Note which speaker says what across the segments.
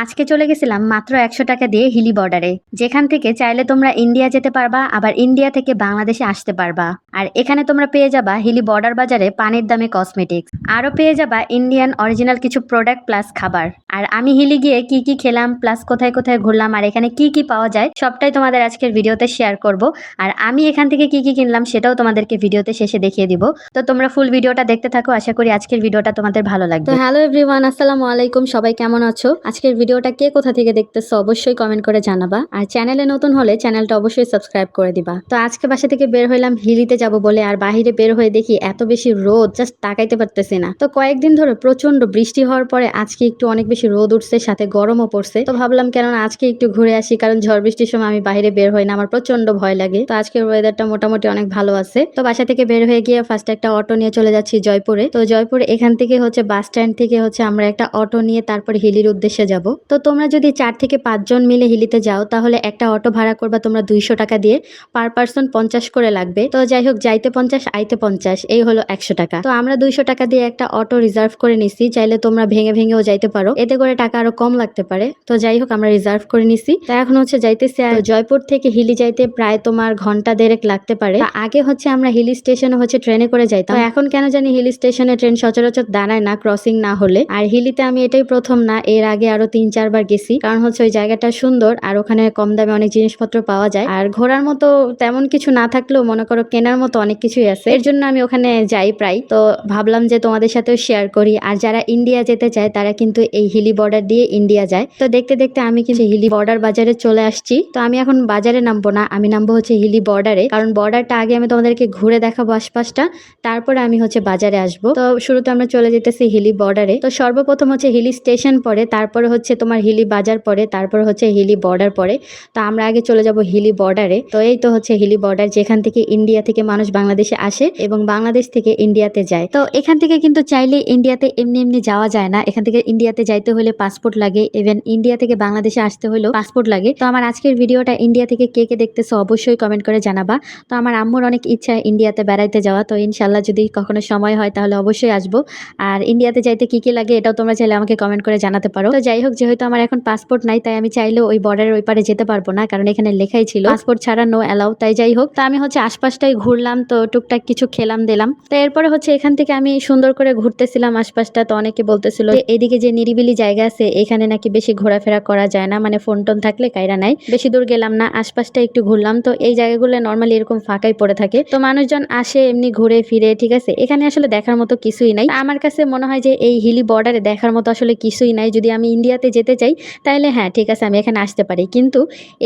Speaker 1: আজকে চলে গেছিলাম মাত্র ১০০ টাকা দিয়ে হিলি বর্ডারে, যেখান থেকে চাইলে তোমরা ইন্ডিয়া যেতে পারবা, আবার ইন্ডিয়া থেকে বাংলাদেশে আসতে পারবা। আর এখানে তোমরা পেয়ে যাবা হিলি বর্ডার বাজারে পানির দামে কসমেটিক্স, আরো পেয়ে যাবা ইন্ডিয়ান অরিজিনাল কিছু প্রোডাক্ট প্লাস খাবার। আর আমি হিলি গিয়ে কি কি খেলাম, প্লাস কোথায় কোথায় ঘুরলাম, আর এখানে কি কি পাওয়া যায় সবটাই তোমাদের আজকের ভিডিওতে শেয়ার করব। আর আমি এখান থেকে কি কি কিনলাম সেটাও তোমাদেরকে ভিডিওতে শেষে দেখিয়ে দিব। তো তোমরা ফুল ভিডিওটা দেখতে থাকো, আশা করি আজকের ভিডিওটা তোমাদের ভালো লাগবে। তো হ্যালো এভরিওয়ান, আসসালামু আলাইকুম, সবাই কেমন আছো? আজকের ভিডিওটা কে কোথা থেকে দেখতেছো অবশ্যই কমেন্ট করে জানাবা, আর চ্যানেলে নতুন হলে চ্যানেলটা অবশ্যই সাবস্ক্রাইব করে দিবা। তো আজকে বাসা থেকে বের হইলাম হিলিতে যাব বলে, আর বাহিরে বের হয়ে দেখি এত বেশি রোদ, জাস্ট তাকাইতে পারতেছি না। তো কয়েকদিন ধরে প্রচন্ড বৃষ্টি হওয়ার পরে আজকে একটু অনেক বেশি রোদ উঠছে, সাথে গরমও পড়ছে। তো ভাবলাম কেননা আজকে একটু ঘুরে আসি, কারণ ঝড় বৃষ্টির সময় আমি বাইরে বের হই না, আমার প্রচন্ড ভয় লাগে। তো আজকের ওয়েদারটা মোটামুটি অনেক ভালো আছে। তো বাসা থেকে বের হয়ে গিয়ে ফার্স্ট একটা অটো নিয়ে চলে যাচ্ছি জয়পুরে। তো জয়পুরে এখান থেকে হচ্ছে বাস স্ট্যান্ড থেকে হচ্ছে আমরা একটা অটো নিয়ে তারপরে হিলির উদ্দেশ্যে যাব। তো তোমরা যদি 4 থেকে 5 জন মিলে হিলিতে যাও তাহলে একটা অটো ভাড়া করবা তোমরা 200 টাকা দিয়ে, পার পার্সন 50 করে লাগবে। তো যাই হোক, যাইতে 50 আইতে 50, এই হলো 100 টাকা। তো আমরা 200 টাকা দিয়ে একটা অটো রিজার্ভ করে নিছি, চাইলে তোমরা ভেঙে ভেঙেও যাইতে পারো, এতে করে টাকা আরো কম লাগতে পারে। তো যাই হোক, আমরা রিজার্ভ করে নিছি। তো এখন হচ্ছে যাইতেছি। আর জয়পুর থেকে হিলি যাইতে প্রায় তোমার ঘন্টা দেড়েক লাগতে পারে। আগে হচ্ছে আমরা হিলি স্টেশনে হচ্ছে ট্রেনে করে যাইতাম, এখন কেন জানি হিলি স্টেশনে ট্রেন সচরাচর দাঁড়ায় না ক্রসিং না হলে। আর হিলিতে আমি এটাই প্রথম না, এর আগে আরো 3-4 বার গেছি, কারণ হচ্ছে ওই জায়গাটা সুন্দর আর ওখানে কম দামে অনেক জিনিসপত্র পাওয়া যায়। আর ঘোরার মতো তেমন কিছু না থাকলেও মনে করো কেনার মতো অনেক কিছুই আছে, এর জন্য আমি ওখানে যাই প্রায়। তো ভাবলাম যে তোমাদের সাথেও শেয়ার করি। আর যারা ইন্ডিয়া যেতে চায় তারা কিন্তু এই হিলি বর্ডার দিয়ে ইন্ডিয়া যায়। তো দেখতে দেখতে আমি কিন্তু হিলি বর্ডার বাজারে চলে আসছি। তো আমি এখন বাজারে নামবো না, আমি নামবো হচ্ছে হিলি বর্ডারে, কারণ বর্ডারটা আগে আমি তোমাদেরকে ঘুরে দেখাবো আশপাশটা, তারপরে আমি হচ্ছে বাজারে আসবো। তো শুরুতে আমরা চলে যেতেছি হিলি বর্ডারে। তো সর্বপ্রথম হচ্ছে হিলি স্টেশন পরে, তারপরে হচ্ছে তোমার হিলি বাজার পরে, তারপরে হচ্ছে হিলি বর্ডার পরে। তো আমরা আগে চলে যাব হিলি বর্ডারে। তো এই তো হচ্ছে হিলি বর্ডার, যেখান থেকে ইন্ডিয়া থেকে মানুষ বাংলাদেশে আসে এবং বাংলাদেশ থেকে ইন্ডিয়াতে যায়। তো এখান থেকে কিন্তু চাইলে ইন্ডিয়াতে এমনি এমনি যাওয়া যায় না, এখান থেকে ইন্ডিয়াতে যাইতে হলে পাসপোর্ট লাগে, ইভেন ইন্ডিয়া থেকে বাংলাদেশে আসতে হলেও পাসপোর্ট লাগে। তো আমার আজকের ভিডিওটা ইন্ডিয়া থেকে কে কে দেখতেছো অবশ্যই কমেন্ট করে জানাবা। তো আমার আম্মুর অনেক ইচ্ছা ইন্ডিয়াতে বেড়াইতে যাওয়া, তো ইনশাল্লাহ যদি কখনো সময় হয় তাহলে অবশ্যই আসবো। আর ইন্ডিয়াতে যাইতে কি কি লাগে এটাও তোমরা চাইলে আমাকে কমেন্ট করে জানাতে পারো। তো যাই হোক, যেহেতু আমার এখন পাসপোর্ট নাই তাই আমি চাইলেও ওই বর্ডারের ওই পারে যেতে পারবো না, কারণ এখানে লেখাই ছিল পাসপোর্ট ছাড়া নো অ্যালাউ। তাই যাই হোক, তো আমি হচ্ছে আশপাশটাই ঘুরলাম, তো টুকটাক কিছু খেলাম দিলাম। তো এরপরে হচ্ছে এখান থেকে আমি সুন্দর করে ঘুরতেছিলাম আশপাশটা। তো অনেকে বলতেছিল এদিকে যে নিরিবিলি জায়গা আছে এখানে নাকি বেশি ঘোরাফেরা করা যায় না, মানে ফোন টোন থাকলে কাইরা নাই। বেশি দূর গেলাম না, আশপাশটা একটু ঘুরলাম। তো এই জায়গাগুলো নর্মালি এরকম ফাঁকাই পড়ে থাকে, তো মানুষজন আসে এমনি ঘুরে ফিরে, ঠিক আছে। এখানে আসলে দেখার মতো কিছুই নাই, আমার কাছে মনে হয় যে এই হিলি বর্ডারে দেখার মতো আসলে কিছুই নাই। যদি আমি ইন্ডিয়াতে যেতে চাই তাইলে হ্যাঁ ঠিক আছে, আমি এখানে আসতে পারি, কিন্তু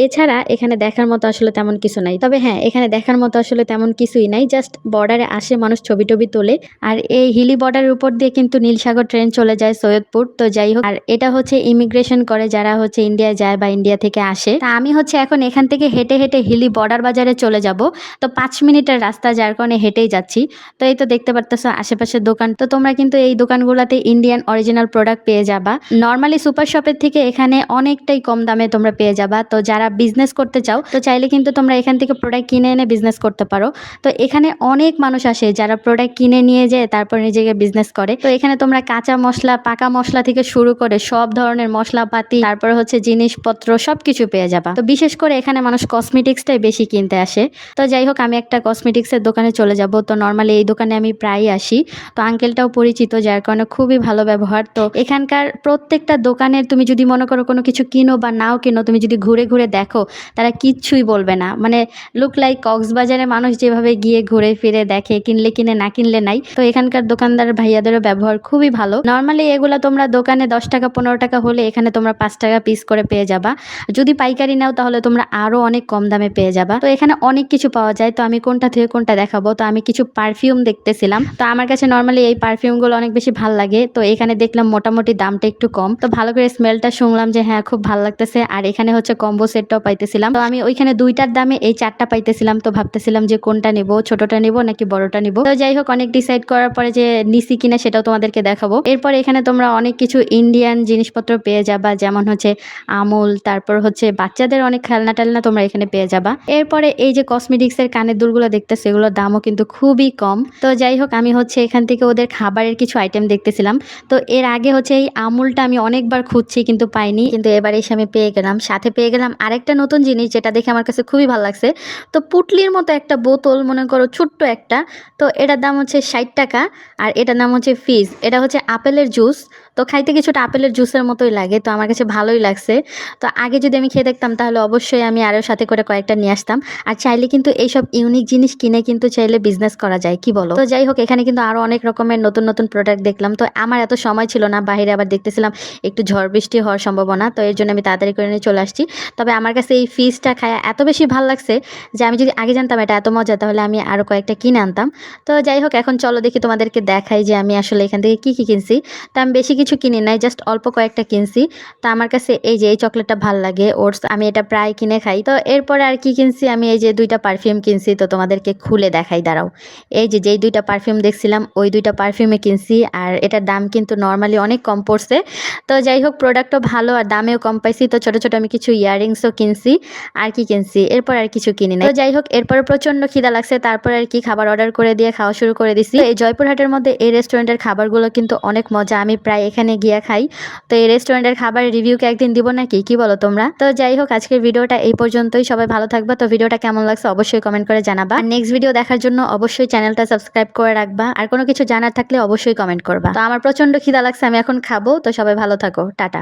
Speaker 1: এছাড়া এখানে দেখার মতো আসলে তেমন কিছু নাই। তবে হ্যাঁ, এখানে দেখার মতো আসলে তেমন কিছুই নাই, জাস্ট বর্ডারে আসে মানুষ ছবি টবি তোলে। আর এই হিলি বর্ডারের উপর দিয়ে কিন্তু নীলসাগর ট্রেন চলে যায় সৈয়দপুর। তো যাই হোক, আর এটা হচ্ছে ইমিগ্রেশন করে যারা হচ্ছে ইন্ডিয়া যায় বা ইন্ডিয়া থেকে আসে। তা আমি হচ্ছে এখন এখান থেকে হেঁটে হেঁটে হিলি বর্ডার বাজারে চলে যাব। তো 5 মিনিটের রাস্তা, যার কারণে হেঁটেই যাচ্ছি। তো এই তো দেখতে পারতেছো আশেপাশের দোকান, তো তোমরা কিন্তু এই দোকানগুলোতে ইন্ডিয়ান অরিজিনাল প্রোডাক্ট পেয়ে যাবা। নর্মালি সুপার শপের থেকে এখানে অনেকটাই কম দামে তোমরা পেয়ে যাবা। তো যারা বিজনেস করতে চাও তো চাইলে কিন্তু তোমরা এখান থেকে প্রোডাক্ট কিনে এনে বিজনেস করতে পারো। তো এখানে অনেক মানুষ আসে যারা প্রোডাক্ট কিনে নিয়ে যায় তারপর নিজেকে বিজনেস করে। তো এখানে তোমরা কাঁচা মশলা, পাকা মশলা থেকে শুরু করে সব ধরনের মশলাপাতি, তারপর হচ্ছে জিনিসপত্র সবকিছু পেয়ে যাবা। তো বিশেষ করে এখানে মানুষ কসমেটিক্সটাই বেশি কিনতে আসে। তো যাই হোক, আমি একটা কসমেটিক্সের দোকানে চলে যাব। তো নর্মালি এই দোকানে আমি প্রায়ই আসি। তো আঙ্কেলটাও পরিচিত, যার কারণে খুবই ভালো ব্যবহার। তো এখানকার প্রত্যেকটা দোকানের তুমি যদি মনে করো কোনো কিছু কিনো বা নাও কিনো, তুমি যদি ঘুরে ঘুরে দেখো তারা কিচ্ছুই বলবে না, মানে লুক লাইক কক্সবাজারে মানুষ যেভাবে গিয়ে ঘুরে ফিরে দেখে, কিনলে কিনে না কিনলে নাই। তো এখানকার দোকানদার ভাইয়াদেরও ব্যবহার খুবই ভালো। নর্মালি এগুলো তোমরা দোকানে 10 টাকা 15 টাকা হলে এখানে তোমরা 5 টাকা পিস করে পেয়ে যাবা। যদি পাইকারি নাও তাহলে তোমরা আরো অনেক কম দামে পেয়ে যাবা। তো এখানে অনেক কিছু পাওয়া যায়। তো আমি কোনটা থেকে কোনটা দেখাবো। তো আমি কিছু পারফিউম দেখতেছিলাম, তো আমার কাছে নর্মালি এই পারফিউমগুলো অনেক বেশি ভালো লাগে। তো এখানে দেখলাম মোটামুটি দামটা একটু কম, তো ভালো করে স্মেলটা শুনলাম যে হ্যাঁ খুব ভালো লাগতেছে। আর এখানে হচ্ছে কম্বো সেটটাও পাইতেছিলাম। তো আমি ওইখানে 2টার দামে এই 4টা পাইতেছিলাম। তো ভাবতেছিলাম যে কোনটা নেব, ছোটটা নেব নাকি বড়টা নেব। তো যাই হোক, অনেক ডিসাইড করার পরে যে নিছি কিনা সেটাও তোমাদেরকে দেখাবো। এরপর এখানে তোমরা অনেক কিছু ইন্ডিয়ান জিনিসপত্র পেয়ে যাবা, যেমন হচ্ছে আমুল, তারপর হচ্ছে বাচ্চাদের অনেক খেলনা টেলনা তোমরা এখানে পেয়ে যাবা। এরপরে এই যে কসমেটিক্স এর কানের দুলগুলো দেখতেছো, এগুলোর দামও কিন্তু খুবই কম। তো যাই হোক, আমি হচ্ছে এখান থেকে ওদের খাবারের কিছু আইটেম দেখতেছিলাম। তো এর আগে হচ্ছে এই আমুলটা আমি অনেকবার খুঁজছি কিন্তু পাইনি, কিন্তু এবার এসে আমি পেয়ে গেলাম। সাথে পেয়ে গেলাম আরেকটা নতুন জিনিস যেটা দেখে আমার কাছে খুবই ভালো লাগছে। তো পুটলির মতো একটা বোতল, মনে করো ছোট্ট একটা। তো এটার দাম হচ্ছে 60 টাকা। আর এটার নাম হচ্ছে ফিজ। এটা হচ্ছে আপেলের জুস। তো খাইতে কিছুটা আপেলের জুসের মতোই লাগে, তো আমার কাছে ভালোই লাগছে। তো আগে যদি আমি খেয়ে দেখতাম তাহলে অবশ্যই আমি আরও সাথে করে কয়েকটা নিয়ে আসতাম। আর চাইলে কিন্তু এইসব ইউনিক জিনিস কিনে কিন্তু চাইলে বিজনেস করা যায়, কি বলো? তো যাই হোক, এখানে কিন্তু আরো অনেক রকমের নতুন নতুন প্রোডাক্ট দেখলাম। তো আমার এত সময় ছিল না, বাইরে আবার দেখতেছিলাম একটু ঝড় বৃষ্টি হওয়ার সম্ভাবনা, তো এর জন্য আমি তাড়াতাড়ি করে নিয়ে চলে আসছি। তবে আমার কাছে এই ফিজটা খায় এত বেশি ভালো লাগছে যে আমি যদি আগে জানতাম এটা এত মজা তাহলে আমি আরো কয়েকটা কিনে আনতাম। তো যাই হোক, এখন চলো দেখি তোমাদেরকে দেখাই যে আমি আসলে এখান থেকে কি কি কিনছি। তা আমি বেশি কিছু কিনি নাই, জাস্ট অল্প কয়েকটা কিনছি। তা আমার কাছে এই যে এই চকলেটটা ভাল লাগে, ওটস, আমি এটা প্রায় কিনে খাই। তো এরপরে আর কি কিনছি, আমি এই যে 2টা পারফিউম কিনছি। তো তোমাদেরকে খুলে দেখাই, দাঁড়াও। এই যে যেই 2টা পারফিউম দেখছিলাম ওই 2টা পারফিউমে কিনছি। আর এটার দাম কিন্তু নর্মালি অনেক কম পড়ছে। তো যাই হোক, প্রোডাক্টও ভালো আর দামেও কম পাইছি। তো ছোট ছোট আমি কিছু ইয়াররিংসও কিনছি। আর কি কিনছি, এরপর আর কিছু কিনি না। তো যাই হোক, এরপরে প্রচন্ড খিদা লাগছে, তারপর আর কি খাবার অর্ডার করে দিয়ে খাওয়া শুরু করে দিছি। এই জয়পুরহাটের মধ্যে এই রেস্টুরেন্টের খাবারগুলো কিন্তু অনেক মজা, আমি প্রায় এখানে গিয়ে খাই। তো এই রেস্টুরেন্টের খাবারের রিভিউকে একদিন দিব নাকি, কি বলো তোমরা? তো যাই হোক, আজকের ভিডিওটা এই পর্যন্তই। সবাই ভালো থাকবা। তো ভিডিওটা কেমন লাগছে অবশ্যই কমেন্ট করে জানাবা। আর নেক্সট ভিডিও দেখার জন্য অবশ্যই চ্যানেলটা সাবস্ক্রাইব করে রাখবা। আর কোনো কিছু জানার থাকলে অবশ্যই কমেন্ট করবা। তো আমার প্রচন্ড খিদা লাগছে, আমি এখন খাবো। তো সবাই ভালো থাকো, টাটা।